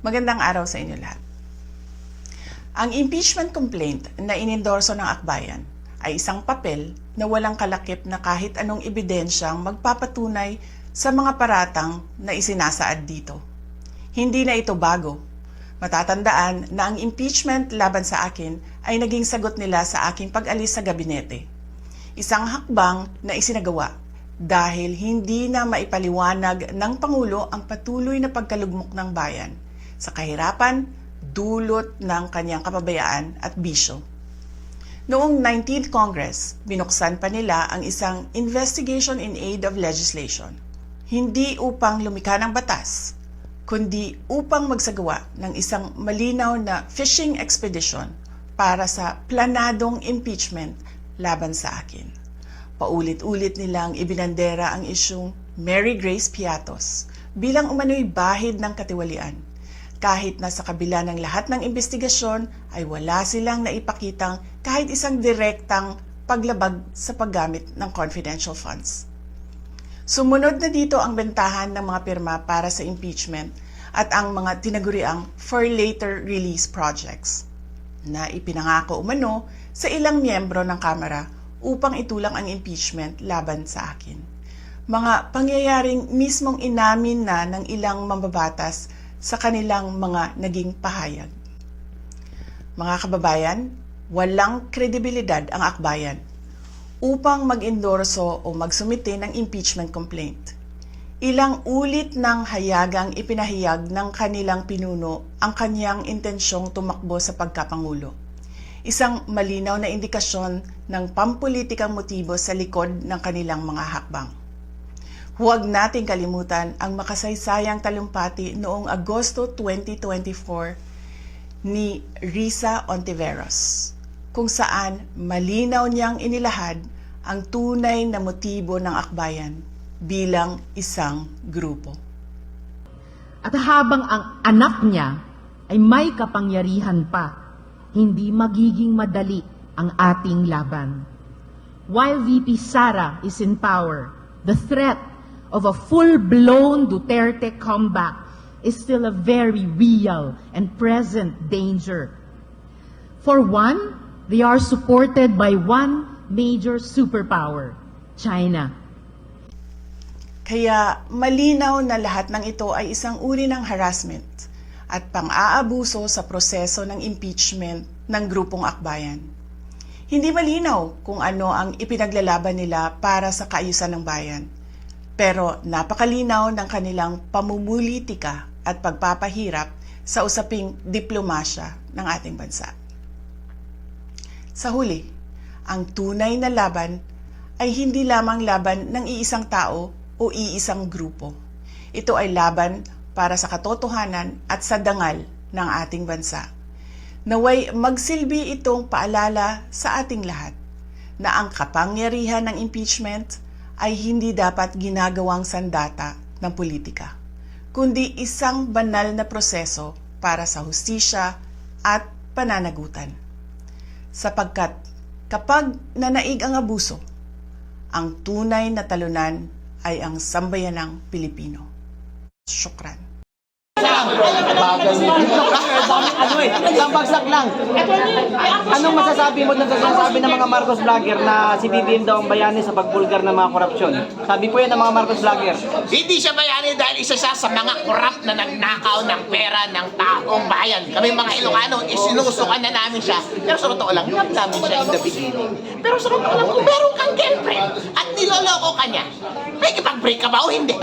Magandang araw sa inyo lahat. Ang impeachment complaint na inendorso ng akbayan ay isang papel na walang kalakip na kahit anong ebidensyang magpapatunay sa mga paratang na isinasaad dito. Hindi na ito bago. Matatandaan na ang impeachment laban sa akin ay naging sagot nila sa aking pag-alis sa gabinete. Isang hakbang na isinagawa dahil hindi na maipaliwanag ng Pangulo ang patuloy na pagkalugmok ng bayan sa kahirapan, dulot ng kanyang kapabayaan at bisyo. Noong 19th Congress, binuksan pa nila ang isang Investigation in Aid of Legislation. Hindi upang lumikha ng batas, kundi upang magsagawa ng isang malinaw na fishing expedition para sa planadong impeachment laban sa akin. Paulit-ulit nilang ibinandera ang isyung Mary Grace Piatos bilang umano'y bahid ng katiwalian. Kahit na sa kabila ng lahat ng investigasyon ay wala silang naipakitang kahit isang direktang paglabag sa paggamit ng confidential funds. Sumunod na dito ang bentahan ng mga pirma para sa impeachment at ang mga tinaguriang for later release projects na ipinangako umano sa ilang miyembro ng Kamara upang itulang ang impeachment laban sa akin. Mga pangyayaring mismong inamin na ng ilang mambabatas sa kanilang mga naging pahayag. Mga kababayan, walang kredibilidad ang akbayan upang mag-endorso o magsumite ng impeachment complaint. Ilang ulit ng hayagang ipinahayag ng kanilang pinuno ang kanyang intensyong tumakbo sa pagkapangulo. Isang malinaw na indikasyon ng pampulitikang motibo sa likod ng kanilang mga hakbang. Huwag nating kalimutan ang makasaysayang talumpati noong Agosto 2024 ni Risa Ontiveros, kung saan malinaw niyang inilahad ang tunay na motibo ng akbayan bilang isang grupo. At habang ang anak niya ay may kapangyarihan pa, hindi magiging madali ang ating laban. While VP Sara is in power, the threat of a full-blown Duterte comeback is still a very real and present danger. For one, they are supported by one major superpower, China. Kaya malinaw na lahat ng ito ay isang uri ng harassment at pang-aabuso sa proseso ng impeachment ng grupong akbayan. Hindi malinaw kung ano ang ipinaglalaban nila para sa kaayusan ng bayan, pero napakalinaw ng kanilang pamumulitika at pagpapahirap sa usaping diplomasya ng ating bansa. Sa huli, ang tunay na laban ay hindi lamang laban ng iisang tao o iisang grupo. Ito ay laban para sa katotohanan at sa dangal ng ating bansa. Naway magsilbi itong paalala sa ating lahat na ang kapangyarihan ng impeachment ay hindi dapat ginagawang sandata ng politika, kundi isang banal na proseso para sa hustisya at pananagutan. Sapagkat kapag nanaig ang abuso, ang tunay na talunan ay ang sambayanang Pilipino. Syukran. Isang bagsak lang. Anong masasabi mo ng sinasabi ng mga Marcos vlogger na si BBM daw ang bayani sa pagbulgar ng mga korupsyon? Sabi po yan ng mga Marcos vlogger. Hindi siya bayani dahil isa siya sa mga korap na nagnakaw ng pera ng taong bayan. Kami mga Ilocano, isinusukan na namin siya. Pero sa totoo lang, love namin siya in the beginning. Pero sa totoo lang, kung meron kang girlfriend at niloloko ka niya, may kipag-break ka ba o hindi?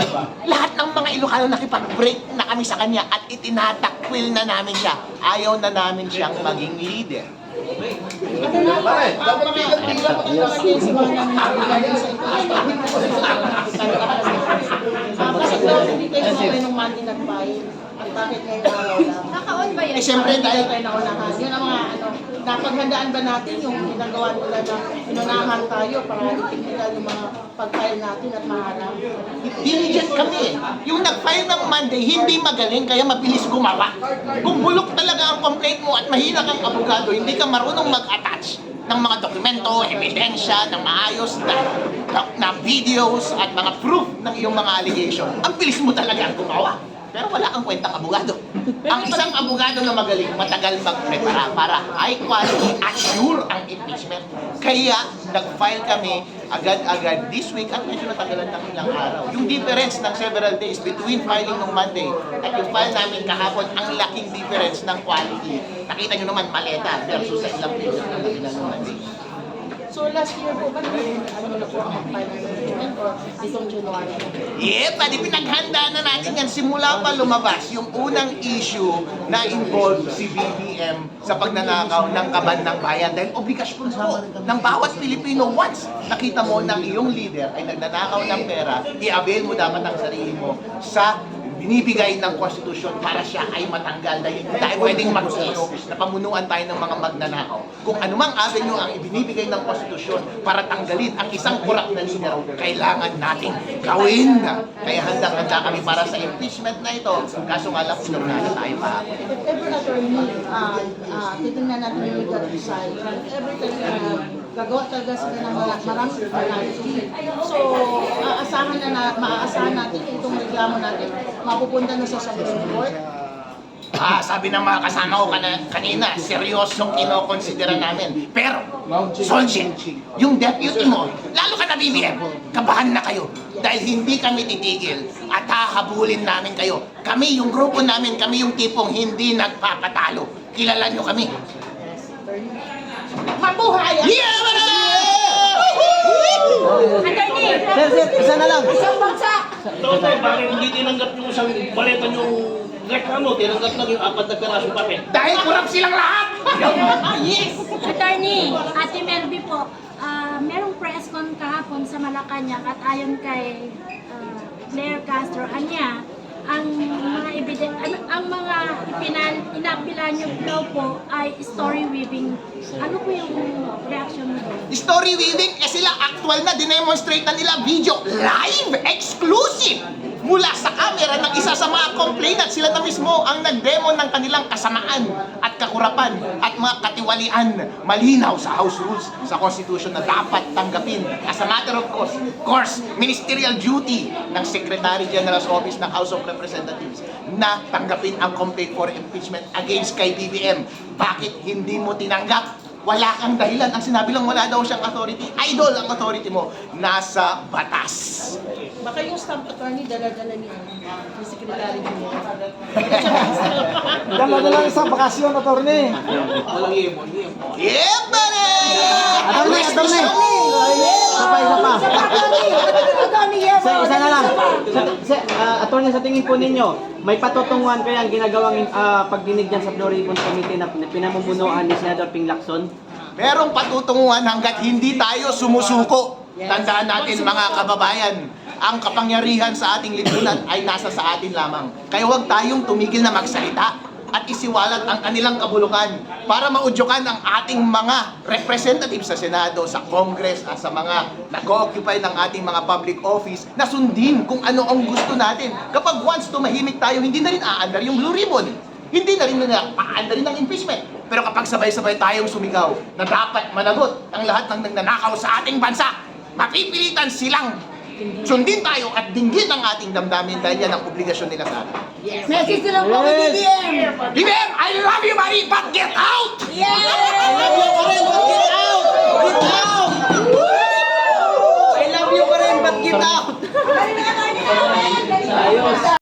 Lahat ng mga Ilocano nakipag-break na kami sa kanya at itinatakwil na namin siya. Ayaw na namin siyang maging leader. Hindi kayo sumay nung money nag-file. At bakit ngayon wala? Naka-on ba yan? Siyempre dahil tayo naunahan. Yun ang mga napaghandaan ba natin yung ginagawa nila na inunahan tayo para itignan yung mga pag-file natin at maharap? diligent kami. Yung nag-file ng Monday, hindi magaling kaya mabilis gumawa. Kung bulok talaga ang complaint mo at mahina kang abogado, hindi ka marunong mag-attach ng mga dokumento, ebidensya, ng maayos na videos at mga proof ng iyong mga allegation. Ang bilis mo talaga gumawa. pero wala kang kwentang abogado. Ang isang abogado na magaling, matagal magprepara para high quality at sure ang impeachment. Kaya nag-file kami agad-agad this week at medyo natagalan ng ilang araw. Yung difference ng several days between filing ng Monday at yung file namin kahapon, ang laking difference ng quality. Nakita nyo naman, maleta versus sa ilang pages na nabilan ng Monday. So last year po ba, ano na po ang mag-file ng impeachment or itong January? Pwede pinaghandaan na natin yan simula pa lumabas yung unang issue na involved si BBM sa pagnanakaw ng kaban ng bayan. Dahil obligasyon po ng bawat Pilipino, once nakita mo ng iyong leader ay nagnanakaw ng pera, i-avail mo dapat ang sarili mo sa binibigay ng konstitusyon para siya ay matanggal dahil hindi tayo pwedeng mag-office na pamunuan tayo ng mga magnanakaw. Kung anumang avenue ang ibinibigay ng konstitusyon para tanggalin ang isang korap na leader, kailangan nating gawin. Kaya handang-handa kami para sa impeachment na ito. Kaso nga lang, pinagana tayo pa. If ever attorney, titignan natin yung legal side. Every time gagawa talaga sila ng maraming penalty. So, maaasahan natin itong reklamo natin mapupunta na sa Supreme Court. Sabi ng mga kasama ko kanina, seryosong kinokonsidera namin. Pero, Solskjaer, yung deputy mo, lalo ka na BBM, kabahan na kayo. Dahil hindi kami titigil at hahabulin namin kayo. Kami, yung grupo namin, kami yung tipong hindi nagpapatalo. Kilala nyo kami. Mabuhay! Yeah, man! Sir, isa na lang. Isang bansa! Bakit hindi tinanggap yung isang baleta yung reklamo, tinanggap lang yung 4 na pirasong papel? Dahil kurap silang lahat! Yes! Attorney, Ate Melby po, merong press con kahapon sa Malacanang at ayon kay Claire Castro, anya, ang mga inapila niyo daw po ay story weaving. Ano po yung reaction mo doon? Story weaving, sila actual na dinemonstrate na nila video, live, exclusive, mula sa camera ng isa sa mga complainant. Sila na mismo ang nag-demo ng kanilang kasamaan at kakurapan at mga katiwalian. Malinaw sa House Rules, sa Constitution na dapat tanggapin. As a matter of course, ministerial duty ng Secretary General's Office ng House of Representatives na tanggapin ang complaint for impeachment against kay BBM. Bakit hindi mo tinanggap? Wala kang dahilan. Ang sinabi lang, wala daw siyang authority. Idol ang authority mo. Nasa batas. Baka yung stamp attorney dala-dala niya yung secretary niya. Dala-dala sa bakasyon, attorney. Walang imo. Yep, buddy! Attorney. Isa pa. Sir, isa na lang. Attorney, sa tingin po ninyo, may patutunguhan kaya ang ginagawang pagdinig dyan sa Blue Ribbon Committee na pinamumunuan ni Senator Ping Lacson? Merong patutunguhan hanggat hindi tayo sumusuko. Tandaan natin mga kababayan, ang kapangyarihan sa ating lipunan ay nasa sa atin lamang. Kaya huwag tayong tumigil na magsalita at isiwalat ang kanilang kabulukan para maudyukan ang ating mga representatives sa Senado, sa Congress, at sa mga nag-occupy ng ating mga public office na sundin kung ano ang gusto natin. Kapag once tumahimik tayo, hindi na rin aandar yung Blue Ribbon. Hindi na rin aandar rin ang impeachment. Pero kapag sabay-sabay tayong sumigaw na dapat managot ang lahat ng nagnanakaw sa ating bansa, mapipilitan silang sundin tayo at dinggin ang ating damdamin dahil yan ang obligasyon nila sa atin. Message lang po kay BBM! BBM, I love you, buddy, but get out! Yeah! I love you pa rin, but get out! Get out! I love you pa rin, but get out!